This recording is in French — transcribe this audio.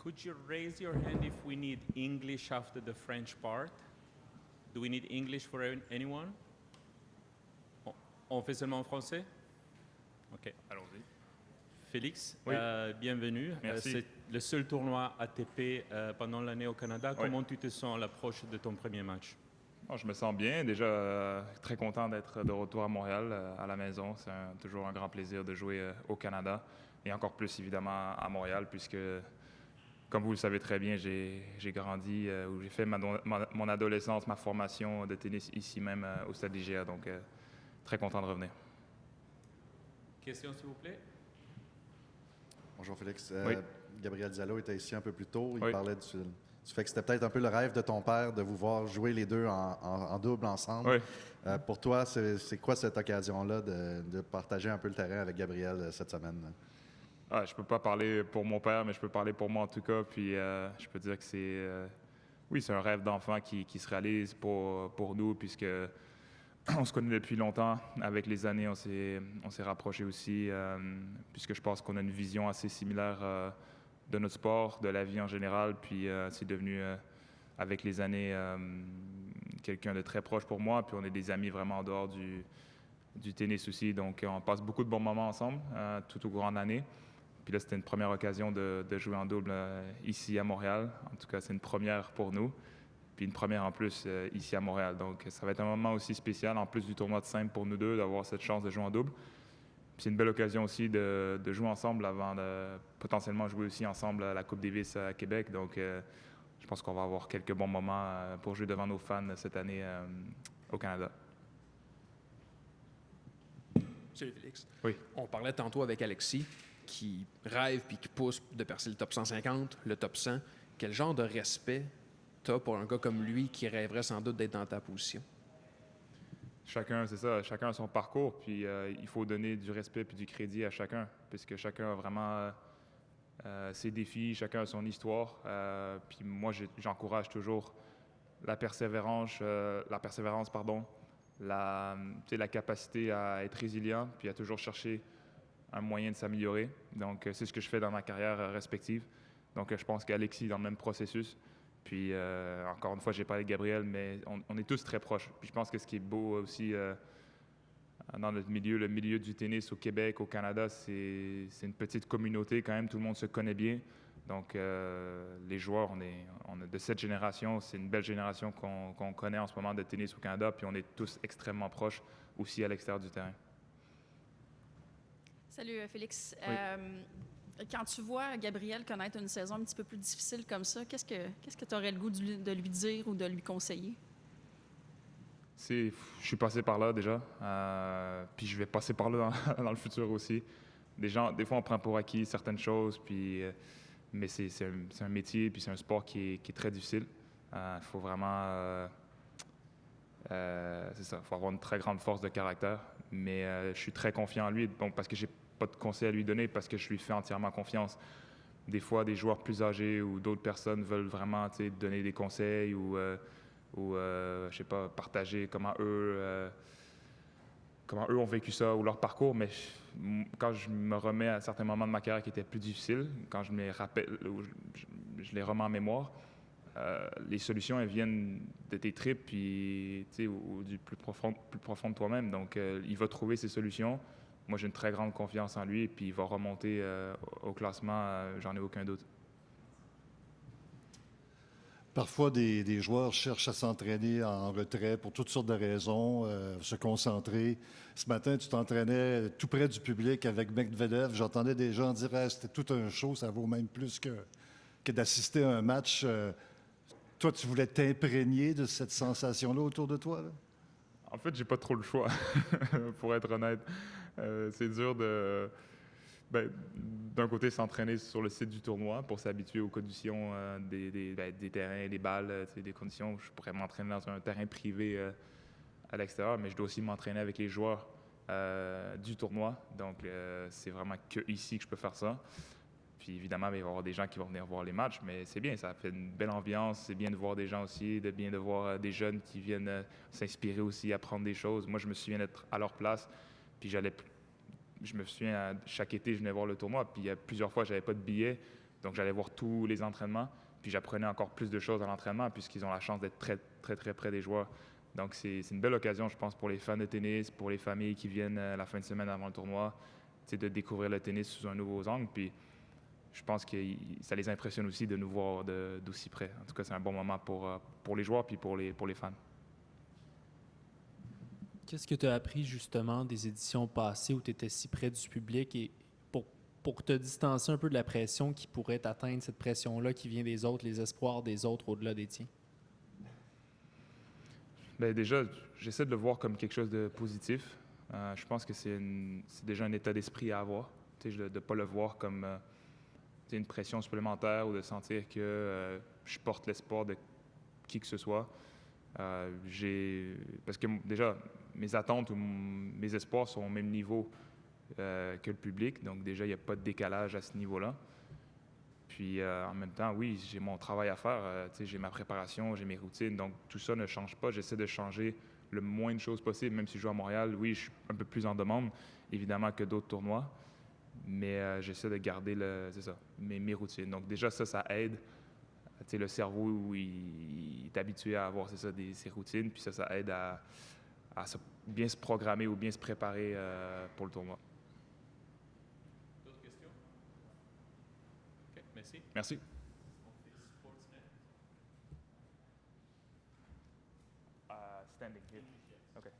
Could you raise your hand if we need English after the French part? Do we need English for anyone? On fait seulement en français? OK. Allons-y. Félix, Oui. Bienvenue. Merci. C'est le seul tournoi ATP pendant l'année au Canada. Oui. Comment tu te sens à l'approche de ton premier match? Bon, je me sens bien. Déjà, très content d'être de retour à Montréal, à la maison. C'est toujours un grand plaisir de jouer au Canada et encore plus, évidemment, à Montréal, puisque, comme vous le savez très bien, j'ai grandi, où j'ai fait mon adolescence, ma formation de tennis ici même au Stade IGA. Donc, très content de revenir. Question, s'il vous plaît? Bonjour Félix. Oui. Gabriel Diallo était ici un peu plus tôt. Il Oui. parlait du fait que c'était peut-être un peu le rêve de ton père de vous voir jouer les deux en double ensemble. Oui. Pour toi, c'est quoi cette occasion-là de partager un peu le terrain avec Gabriel cette semaine? Ah, je peux pas parler pour mon père, mais je peux parler pour moi en tout cas. Puis je peux dire que c'est un rêve d'enfant qui se réalise pour nous, puisque on se connaît depuis longtemps. Avec les années, on s'est rapprochés aussi, puisque je pense qu'on a une vision assez similaire de notre sport, de la vie en général. Puis c'est devenu, avec les années, quelqu'un de très proche pour moi. Puis on est des amis vraiment en dehors du tennis aussi. Donc on passe beaucoup de bons moments ensemble tout au cours de l'année. Puis là, c'était une première occasion de jouer en double ici à Montréal. En tout cas, c'est une première pour nous. Puis une première en plus ici à Montréal. Donc ça va être un moment aussi spécial, en plus du tournoi de simple pour nous deux, d'avoir cette chance de jouer en double. Puis c'est une belle occasion aussi de jouer ensemble avant de potentiellement jouer aussi ensemble à la Coupe Davis à Québec. Donc je pense qu'on va avoir quelques bons moments pour jouer devant nos fans cette année au Canada. Salut Félix. Oui. On parlait tantôt avec Alexis qui rêve puis qui pousse de percer le top 150, le top 100. Quel genre de respect t'as pour un gars comme lui qui rêverait sans doute d'être dans ta position? Chacun, c'est ça, chacun a son parcours, puis il faut donner du respect puis du crédit à chacun, puisque chacun a vraiment ses défis, chacun a son histoire. Puis moi, j'encourage toujours la persévérance, la capacité à être résilient, puis à toujours chercher un moyen de s'améliorer. Donc, c'est ce que je fais dans ma carrière respective. Donc, je pense qu'Alexis est dans le même processus. Puis, encore une fois, j'ai parlé de Gabriel, mais on est tous très proches. Puis, je pense que ce qui est beau aussi dans notre milieu, le milieu du tennis au Québec, au Canada, c'est une petite communauté quand même. Tout le monde se connaît bien. Donc, les joueurs, on est de cette génération. C'est une belle génération qu'on connaît en ce moment de tennis au Canada. Puis, on est tous extrêmement proches aussi à l'extérieur du terrain. Salut Félix. Oui. Quand tu vois Gabriel connaître une saison un petit peu plus difficile comme ça, qu'est-ce que tu aurais le goût de lui dire ou de lui conseiller? Je suis passé par là déjà, puis je vais passer par là dans le futur aussi. Des fois, on prend pour acquis certaines choses, puis, mais c'est un métier, puis c'est un sport qui est très difficile. Il faut vraiment... c'est ça, il faut avoir une très grande force de caractère, mais je suis très confiant en lui, donc, parce que j'ai pas de conseils à lui donner, parce que je lui fais entièrement confiance. Des fois, des joueurs plus âgés ou d'autres personnes veulent vraiment donner des conseils ou je sais pas, partager comment eux ont vécu ça ou leur parcours, mais quand je me remets à certains moments de ma carrière qui étaient plus difficiles, quand je me les rappelle, je les remets en mémoire, les solutions, elles viennent de tes tripes puis, ou du plus profond de toi-même. Donc, il va trouver ses solutions. Moi, j'ai une très grande confiance en lui, puis il va remonter au classement, j'en ai aucun doute. Parfois, des joueurs cherchent à s'entraîner en retrait pour toutes sortes de raisons, se concentrer. Ce matin, tu t'entraînais tout près du public avec Medvedev. J'entendais des gens dire « c'était tout un show, ça vaut même plus que d'assister à un match ». Toi, tu voulais t'imprégner de cette sensation-là autour de toi, là? En fait, j'ai pas trop le choix, pour être honnête. C'est dur d'un côté, s'entraîner sur le site du tournoi pour s'habituer aux conditions des terrains, des balles, des conditions où je pourrais m'entraîner dans un terrain privé à l'extérieur, mais je dois aussi m'entraîner avec les joueurs du tournoi. Donc, c'est vraiment que ici que je peux faire ça. Puis évidemment, il va y avoir des gens qui vont venir voir les matchs, mais c'est bien, ça fait une belle ambiance. C'est bien de voir des gens aussi, de voir des jeunes qui viennent s'inspirer aussi, apprendre des choses. Moi, je me souviens d'être à leur place, puis je me souviens, chaque été, je venais voir le tournoi, puis il y a plusieurs fois, j'avais pas de billets, Donc, j'allais voir tous les entraînements, puis j'apprenais encore plus de choses à l'entraînement, puisqu'ils ont la chance d'être très, très, très près des joueurs. Donc, c'est une belle occasion, je pense, pour les fans de tennis, pour les familles qui viennent la fin de semaine avant le tournoi, de découvrir le tennis sous un nouveau angle. Puis, je pense que ça les impressionne aussi de nous voir d'aussi près. En tout cas, c'est un bon moment pour les joueurs puis pour les fans. Qu'est-ce que tu as appris justement des éditions passées où tu étais si près du public et pour te distancer un peu de la pression qui pourrait t'atteindre, cette pression-là qui vient des autres, les espoirs des autres au-delà des tiens? Bien, déjà, j'essaie de le voir comme quelque chose de positif. Je pense que c'est déjà un état d'esprit à avoir. De ne pas le voir comme une pression supplémentaire ou de sentir que je porte l'espoir de qui que ce soit. Parce que déjà, mes attentes ou mes espoirs sont au même niveau que le public. Donc déjà, il n'y a pas de décalage à ce niveau-là. Puis en même temps, oui, j'ai mon travail à faire. J'ai ma préparation, j'ai mes routines. Donc tout ça ne change pas. J'essaie de changer le moins de choses possible. Même si je joue à Montréal, oui, je suis un peu plus en demande, évidemment, que d'autres tournois. Mais j'essaie de garder mes routines. Donc déjà, ça aide. Le cerveau, il est habitué à avoir ses routines. Puis ça aide à bien se programmer ou bien se préparer pour le tournoi. D'autres questions? OK, merci. Merci. Standing here. OK.